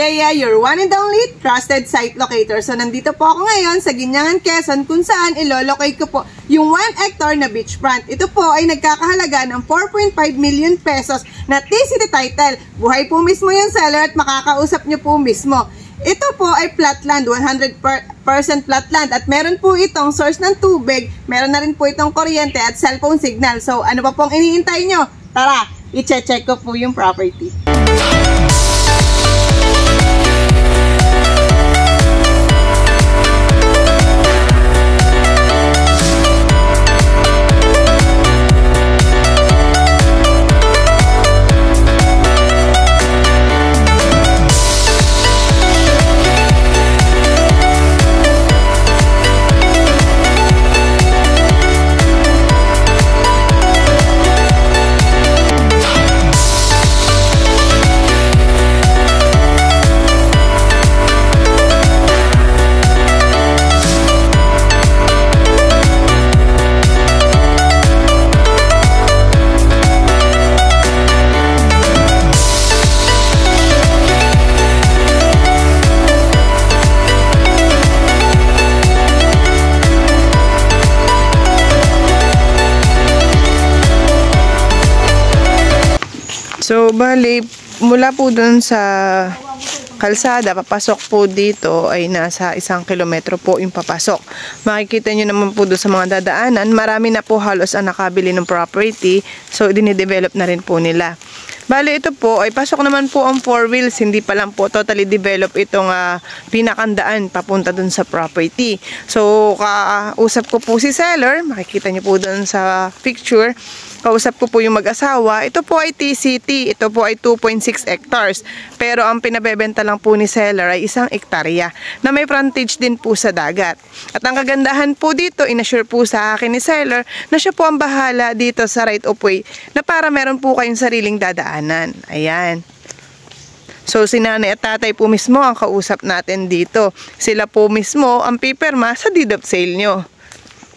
Yeah, your one and only trusted site locator. So, nandito po ako ngayon sa Ginyangan, Quezon, kung saan ilolocate ko po yung 1 hectare na beachfront. Ito po ay nagkakahalaga ng 4.5 million pesos na TCT title. Buhay po mismo yung seller at makakausap nyo po mismo. Ito po ay flat land, 100% flat land. At meron po itong source ng tubig, meron na rin po itong kuryente at cellphone signal. So, ano pa pong iniintay nyo? Tara, i-check ko po yung property. So, bali, mula po dun sa kalsada, papasok po dito ay nasa 1 kilometro po yung papasok. Makikita nyo naman po doon sa mga dadaanan, marami na po halos ang nakabili ng property, so dinidevelop na rin po nila. Bali, ito po ay pasok naman po ang 4 wheels, hindi pa lang po totally develop itong pinakandaan papunta dun sa property. So, kausap ko po si seller, makikita nyo po dun sa picture. Kausap ko po yung mag-asawa. Ito po ay TCT. Ito po ay 2.6 hectares. Pero ang pinabebenta lang po ni seller ay 1 hektarya na may frontage din po sa dagat. At ang kagandahan po dito, inassure po sa akin ni seller na siya po ang bahala dito sa right of way na para meron po kayong sariling dadaanan. Ayan. So, si nanay at tatay po mismo ang kausap natin dito. Sila po mismo ang pipirma sa deed of sale nyo.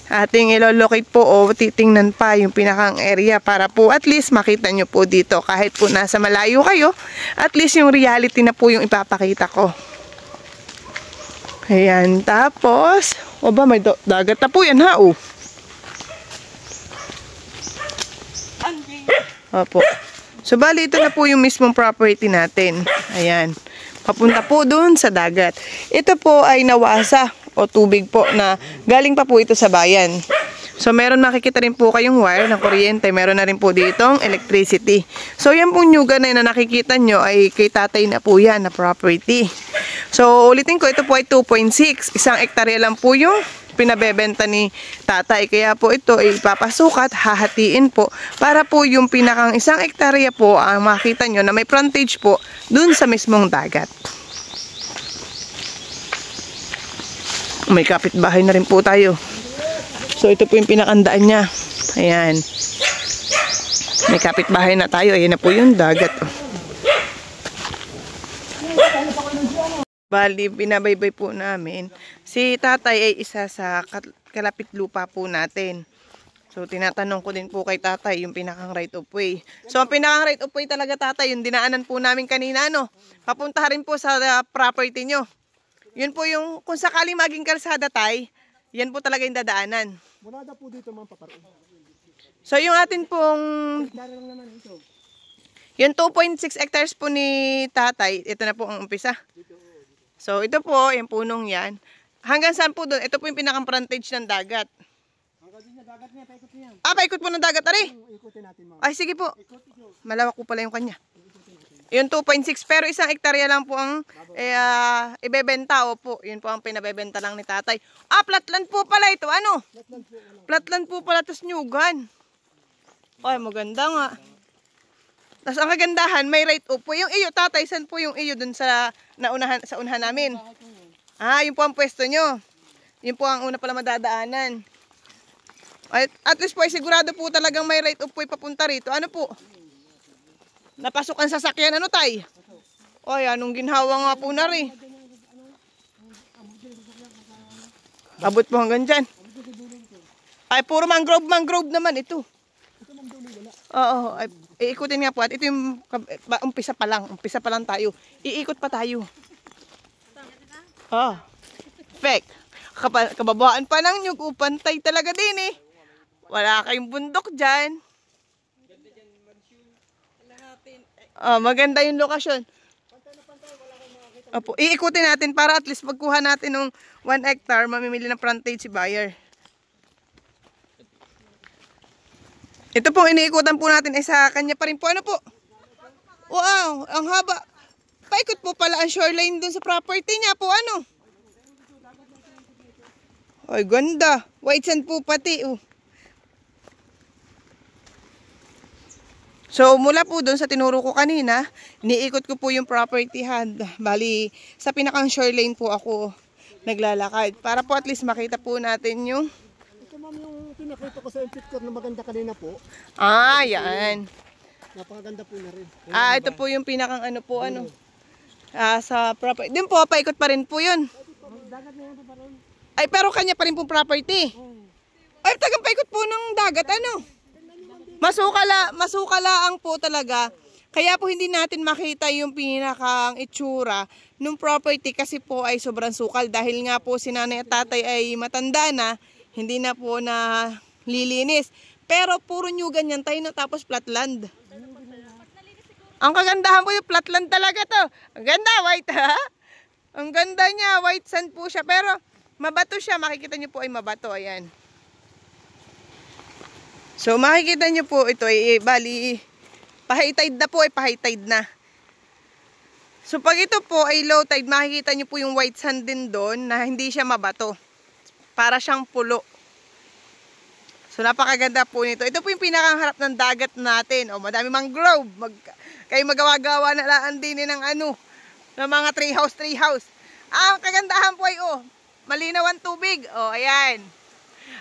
Ating ilolocate po o titingnan pa yung pinakang area para po at least makita nyo po dito kahit po nasa malayo kayo, at least yung reality na po yung ipapakita ko. Ayan, tapos o ba may dagat na po yan ha o. Opo. So bali ito na po yung mismong property natin. Ayan, papunta po dun sa dagat. Ito po ay nawasa o tubig po na galing pa po ito sa bayan. So, meron makikita rin po kayong wire ng kuryente. Meron na rin po ditong electricity. So, yan pong nyugan na nakikita nyo ay kay tatay na po yan na property. So, ulitin ko, ito po ay 2.6. 1 hektarya lang po yung pinabebenta ni tatay. Kaya po ito ay ipapasukat, hahatiin po para po yung pinakang 1 hektarya po ang makita nyo na may frontage po dun sa mismong dagat. May kapitbahay na rin po tayo. So, ito po yung pinakandaan niya. Ayan. May kapitbahay na tayo. Ayan na po yung dagat. Bali, binabaybay po namin. Si tatay ay isa sa kalapit lupa po natin. So, tinatanong ko din po kay tatay yung pinakang right of way. So, ang pinakang right of way talaga tatay, yung dinaanan po namin kanina, no? Papunta rin po sa property nyo. Yun po yung, kung sakaling maging kalsada tay, yan po talaga yung dadaanan. Wala na po dito mga paparoon. So yung atin pong, yung 2.6 hectares po ni tatay, ito na po ang umpisa. So ito po, yung punong yan. Hanggang saan po doon? Ito po yung pinakang frontage ng dagat. Hanggang din na dagat niya, paikot niya. Paikot po ng dagat, ari? Ikutin natin mga. Ay sige po, malawak po pala yung kanya. Yung 2.6 pero 1 hektarya lang po ang ibebenta. Opo, yun po ang pinabebenta lang ni tatay. Flatland po pala ito. Ano? Flatland po pala, tas nyugan. Ay, maganda nga. Tas ang kagandahan, may right of way. Yung iyo, tatay, saan po yung iyo dun sa unahan namin? Yun po ang pwesto nyo. Yun po ang una pala madadaanan. At least po, sigurado po talagang may right of way papunta rito. Ano po? Napasok ang sasakyan, ano tay? Oy, anong ginhawa nga po na rin. Abot po hanggang dyan. Ay, puro mangrove naman ito. Oo, ay, Iikutin nga po at ito yung umpisa pa lang tayo. Iikot pa tayo. Oh. Perfect. Kababaan pa ng nyug, pantay talaga din eh. Wala kayong bundok dyan. Oh, maganda yung lokasyon. Opo, iikutin natin para at least magkuha natin ng 1 hectare, mamimili ng frontage si buyer. Ito pong iniikutan po natin ay sa kanya pa rin po. Ano po? Wow, ang haba. Paikot po pala ang shoreline dun sa property niya po. Ano? Ay, ganda. White sand po pati. Oh. So, mula po doon sa tinuro ko kanina, iniikot ko po yung property hand. Bali, sa pinakang shoreline po ako naglalakad. Para po at least makita po natin yung... Ito ma'am yung pinakita ko sa picture na maganda kanina po. Ah, yan. Napakaganda po na rin. Ah, ito po yung pinakang ano po, ano. Sa property. Din po, paikot pa rin po yun. Dagat na yan pa rin. Ay, pero kanya pa rin pong property. Ay, tagang paikot po ng dagat, ano. Masukalaang po talaga. Kaya po hindi natin makita yung pinakang itsura ng property kasi po ay sobrang sukal. Dahil nga po si nanay at tatay ay matanda na, hindi na po na lilinis. Pero puro nyugan yan tayo na tapos flatland. Ang kagandahan po yung flatland talaga to. Ang ganda, white ha? Ang ganda niya, white sand po siya. Pero mabato siya, makikita niyo po ay mabato. Ayan. So makikita nyo po ito ay bali high tide na po ay high tide na. So pag ito po ay low tide, makikita nyo po yung white sand din doon na hindi siya mabato. Para siyang pulo. So napakaganda po nito. Ito po yung pinakaharap ng dagat natin. O madami mangrove. Kayo magawa-gawa na laan din ng ano, ng mga tree house. Ang kagandahan po ay malinaw ang tubig. O ayan.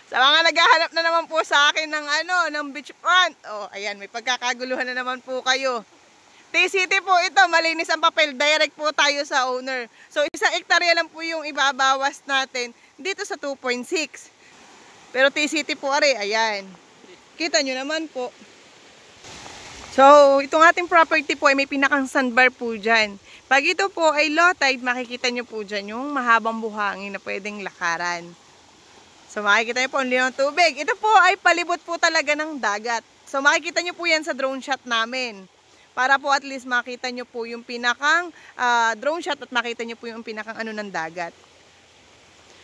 Sa mga naghahanap na naman po sa akin ng ng beachfront. Oh, ayan, may pagkakaguluhan na naman po kayo. T-City po ito, malinis ang papel. Direct po tayo sa owner. So, isang hektarya lang po yung ibabawas natin dito sa 2.6. Pero T-City po are, ayan. Kita nyo naman po. So, itong ating property po ay may pinakang sandbar po dyan. Pag ito po ay low tide, makikita nyo po dyan yung mahabang buhangin na pwedeng lakaran. So makikita nyo po ang linaw ng tubig. Ito po ay palibot po talaga ng dagat. So makikita nyo po yan sa drone shot namin. Para po at least makita nyo po yung pinakang drone shot at makita nyo po yung pinakang ng dagat.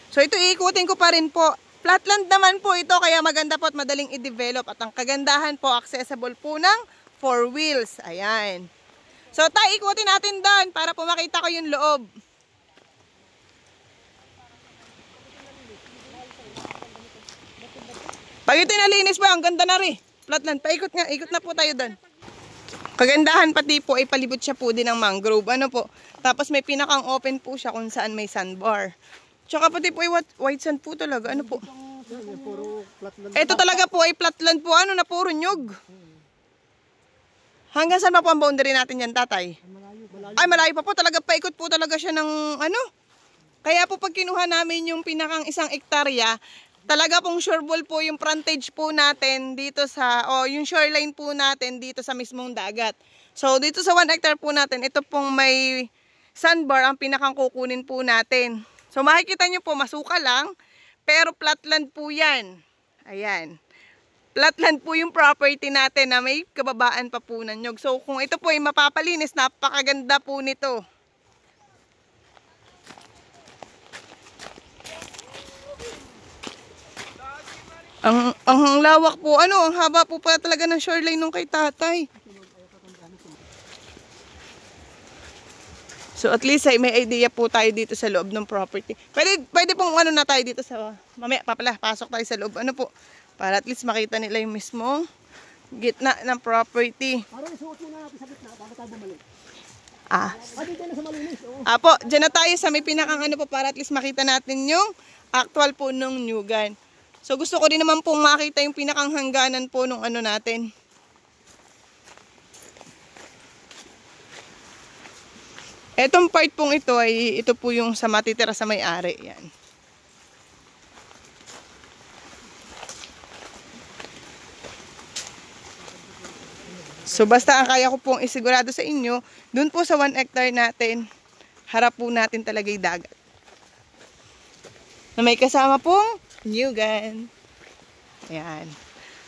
So ito iikutin ko pa rin po. Flatland naman po ito kaya maganda po at madaling i-develop. At ang kagandahan po, accessible po ng 4 wheels. Ayan. So tayo ikutin natin doon para po makita ko yung loob. Pag ito nalinis po, ang ganda na rin. Flatland, paikot nga, ikot na po tayo doon. Kagandahan pati po, ay palibot siya po din ng mangrove. Ano po? Tapos may pinakang open po siya kung saan may sandbar. Tsaka pati po ay white sand po talaga. Ano po? Ito talaga po ay flatland po. Ano na puro nyug. Hanggang saan pa po ang boundary natin yan, tatay? Ay, malayo pa po. Talaga paikot po talaga siya ng ano. Kaya po pag kinuha namin yung pinakang 1 hektarya, talaga pong sureball po yung frontage po natin dito sa, yung shoreline po natin dito sa mismong dagat. So, dito sa 1 hectare po natin, ito pong may sandbar ang pinakang kukunin po natin. So, makikita nyo po, masuka lang, pero flatland po yan. Ayan. Flatland po yung property natin na may kababaan pa po ng nyug. So, kung ito po ay mapapalinis, napakaganda po nito. Ang lawak po, ang haba po pa talaga ng shoreline nung kay tatay. So at least ay may idea po tayo dito sa loob ng property. Pwede pong na tayo dito sa, mamaya pasok tayo sa loob. Ano po, para at least makita nila yung mismong gitna ng property. Parang isuot mo na sa gitna, bago tayo bumalik. Dito na sa malinis. Apo, dyan na tayo sa may pinakang po para at least makita natin yung actual po nung nyugan. So gusto ko din naman pong makita yung pinakang hangganan po nung natin. Etong part pong ito ay ito po yung sa matitira sa may-ari. Yan. So basta ang kaya ko pong isigurado sa inyo, dun po sa 1 hectare natin, harap po natin talaga yung dagat. Na may kasama pong nyugan. Ayan.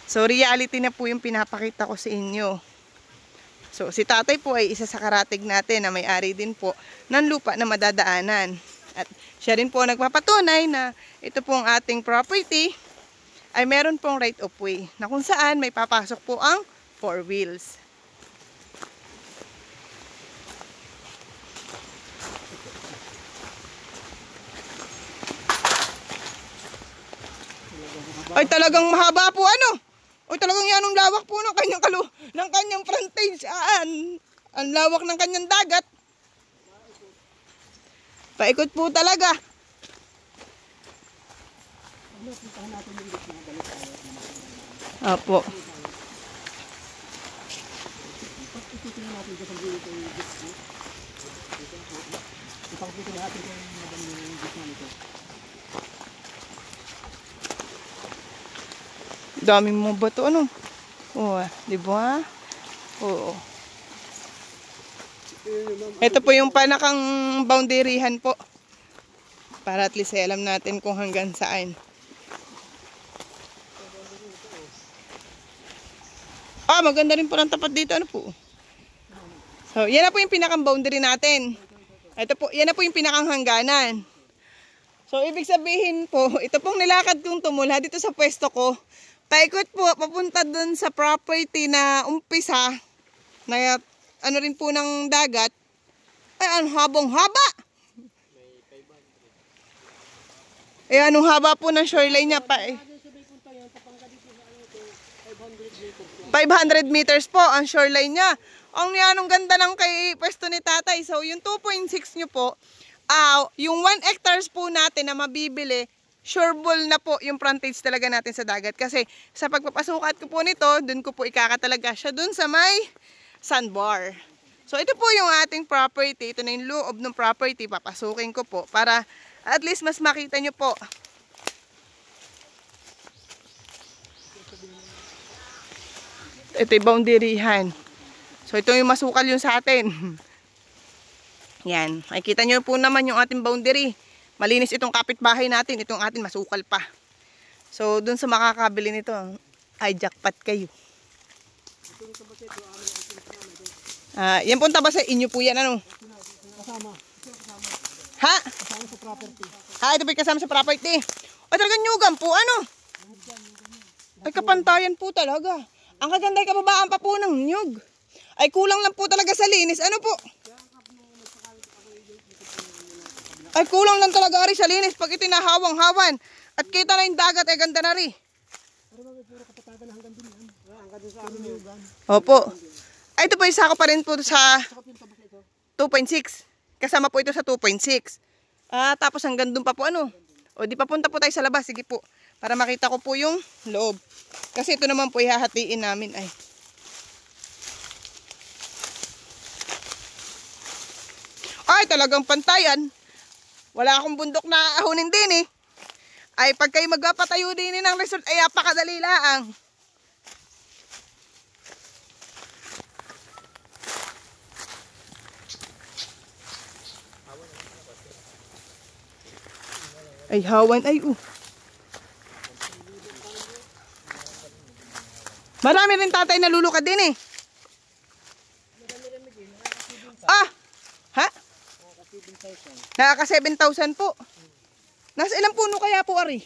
So reality na po yung pinapakita ko sa inyo. So si tatay po ay isa sa karatig natin na may-ari din po ng lupa na madadaanan. At siya rin po nagpapatunay na ito pong ating property ay meron pong right of way na kung saan may papasok po ang 4 wheels. Ay talagang mahaba po ano? Ay talagang yan ang lawak po ng kanyang frontage. Ang lawak ng kanyang dagat. Paikot po talaga. Opo. Daming mo ba ito? Ano? Oo, di ba? Oo. Ito po yung panakang boundaryhan po. Para at least ay alam natin kung hanggang saan. Maganda rin po ng tapat dito. Ano po? So, yan na po yung pinakang boundary natin. Ito po, yan na po yung pinakang hangganan. So, ibig sabihin po, ito pong nilakad kong tumula dito sa pwesto ko. Paikot po, papunta dun sa property na umpisa, na ano rin po ng dagat. Ay, ang habang haba. Anong haba po ng shoreline niya pa eh. 500 meters po ang shoreline niya. Ang yanong ganda ng kay pwesto ni tatay. So, yung 2.6 nyo po, yung 1 hectares po natin na mabibili, sureball na po yung frontage talaga natin sa dagat. Kasi sa pagpapasukat ko po nito, dun ko po ikakatalaga siya dun sa may sandbar. So ito po yung ating property. Ito na yung loob ng property. Papasukin ko po para at least mas makita nyo po. Ito yung boundaryhan. So ito yung masukal yung sa atin. Yan. Makikita nyo po naman yung ating boundary. Malinis itong kapitbahay natin. Itong atin masukal pa. So, dun sa makakabili nito, ay jackpot kayo. Yan po taba sa inyo po yan. Ano? Kasama. Ha? Kasama sa property. Ito po yung kasama sa property. Ay, talagang nyugan po. Ano? Ay, kapantayan po talaga. Ang kaganda ay kababaan pa po ng nyug. Ay, kulang lang po talaga sa linis. Ano po? Ay, kulang lang talaga ari sa linis pag ito nahawang-hawan. At kita na yung dagat ay ganda na rin. Opo. Ay, ito po yung sako pa rin po sa 2.6. Kasama po ito sa 2.6. Tapos hanggang doon pa po ano. O di papunta po tayo sa labas. Sige po. Para makita ko po yung loob. Kasi ito naman po ihahatiin namin ay. Ay, talagang pantayan. Wala akong bundok na ahunin din eh. Ay, pag kayo magpapatayo din ng resort, ay apakadali lang. Ay, hawan. Ay, Marami rin tatay nalulukad din eh. Ha? Nakaka 7,000 po. Nasa ilang puno kaya po, Ari?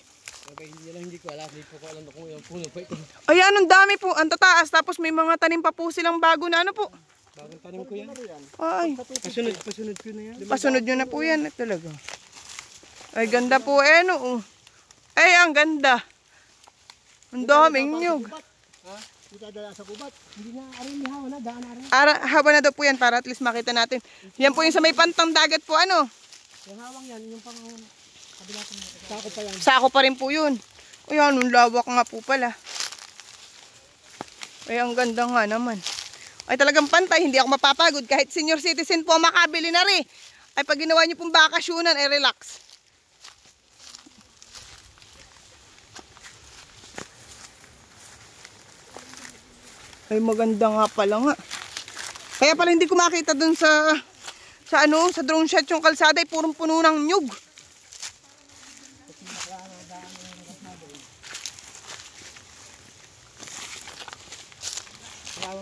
Hindi ko alam. Hindi ko alam kung ilang puno pa ito. Ay, anong dami po. Ang tataas. Tapos may mga tanim pa po silang bago na ano po. Bagong tanim ko yan. Ay. Pasunod ko na yan. Pasunod nyo na po yan. Talaga. Ay, ganda po eh. No? Ay, ang ganda. Ang daming nyug. Hindi dadala sa kubat. Hindi na arin ni hawa na. Daan arin. Haba na daw po yan para at least makita natin. Yan po yung sa may pantang dagat po ano. Yung hawang yan. Yung pang sako pa yan. Sako pa rin po yun. Ay, anong lawak nga po pala. Ay, ang ganda nga naman. Ay, talagang pantay. Hindi ako mapapagod. Kahit senior citizen po makabili na rin. Ay, pag ginawa nyo pong bakasyonan, ay relax. Ay, maganda nga pala nga. Kaya pala hindi ko makita dun sa drone shot yung kalsada ay purong puno ng nyug.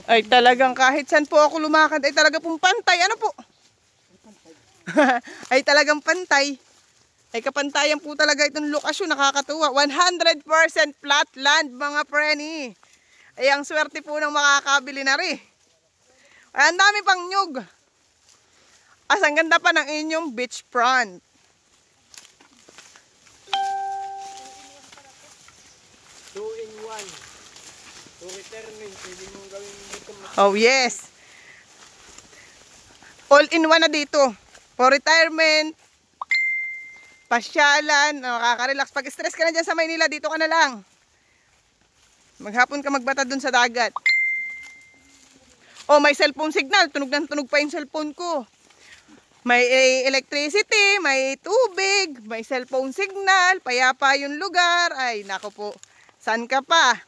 Ay talagang kahit saan po ako lumakad ay talaga pong pantay. Ano po? Ay talagang pantay. Ay kapantayan po talaga itong lokasyon. Nakakatuwa. 100% flat land mga preni. Ay ang swerte po ng makakabili na rin. Ay ang dami pang nyug. As ang ganda pa ng inyong beach front. Oh yes. All in one na dito. For retirement, pasyalan, nakaka-relax. Pag stress ka na dyan sa Maynila, dito ka na lang. Maghapon ka magbata dun sa dagat. Oh, may cellphone signal. Tunog ng tunog pa yung cellphone ko. May electricity, may tubig, may cellphone signal, payapa yung lugar. Ay, nako po. Saan ka pa?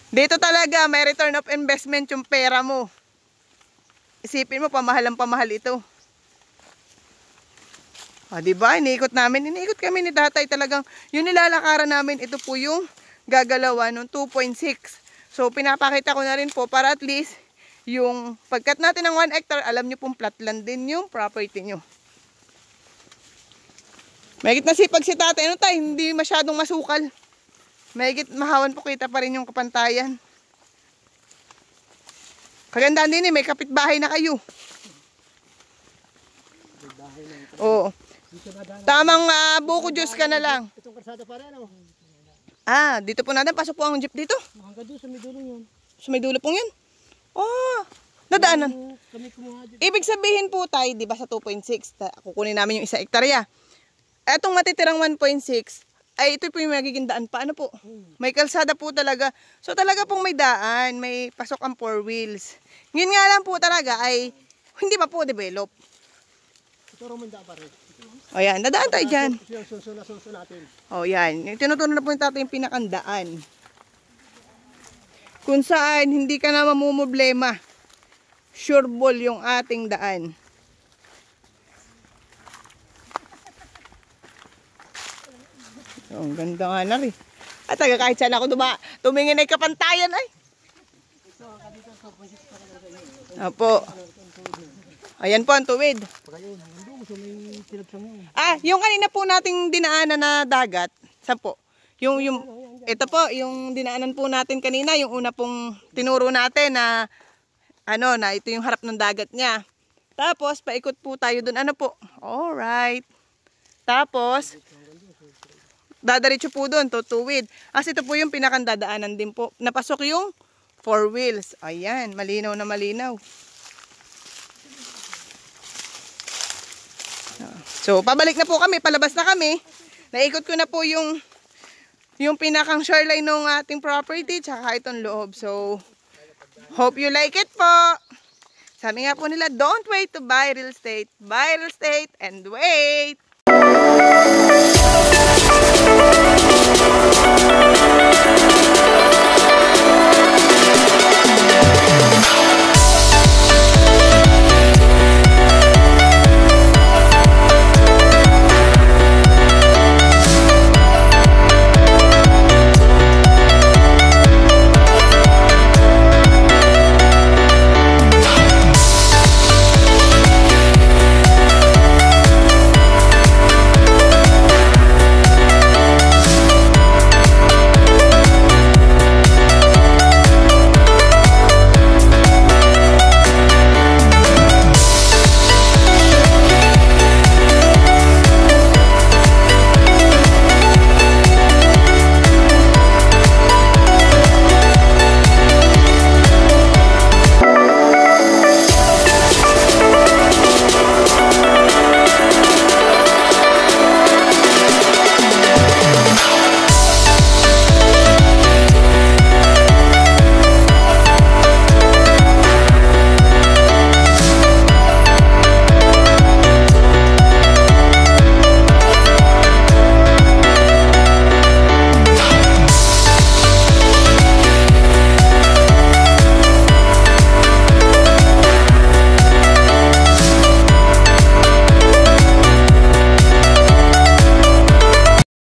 Dito talaga may return of investment yung pera mo. Isipin mo, pamahalang pamahal ito. Ah, diba? Iniikot kami ni tatay talagang. Yung nilalakaran namin, ito po yung gagalawan ng 2.6. So, pinapakita ko na rin po para at least yung pagkat natin ng 1 hectare, alam nyo pong flatland din yung property nyo. Mahigit na sipag si tatay, ano tayo, hindi masyadong masukal. Mahigit mahawan po kita pa rin yung kapantayan. Kagandaan din may kapitbahay na kayo. Oo. Tamang buko juice ka na lang. Itong kalsada pa rin, ano? Ah, dito po natin. Pasok po ang jeep dito. Hanggang doon sa may dulo yun. Sa may dulo pong yun. Oh, nadaanan. Kami kumuha dyan. Ibig sabihin po tayo, di ba sa 2.6, kukunin namin yung 1 hektarya. Etong matitirang 1.6, ay ito po yung magiging daan pa. Ano po? May kalsada po talaga. So talaga pong may daan, may pasok ang 4 wheels. Ngayon nga lang po talaga ay hindi pa po develop. Ito rumanda pa rin. O yan, dadaan tayo dyan. Sunso natin. O yan, tinutunan na po yung tatay yung pinakandaan. Kung saan hindi ka na mamumblema. Sure ball yung ating daan. Oh, ang ganda nga na rin. At kahit saan ako tumingin ay kapantayan ay. Apo. Ayan po ang tuwid. Ah, yung kanina po nating dinaanan na dagat. Saan po? Ito po, yung dinaanan po natin kanina, yung una pong tinuro natin na na ito yung harap ng dagat niya. Tapos, paikot po tayo dun. Ano po? Alright. Tapos, dadaritso po doon, tutuwid. As ito po yung pinakandadaanan din po. Napasok yung 4 wheels. Ayan, malinaw na malinaw. So, pabalik na po kami, palabas na kami. Naikot ko na po yung pinakang shoreline ng ating property, tsaka itong loob. So, hope you like it po. Sabi nga po nila, don't wait to buy real estate. Buy real estate and wait.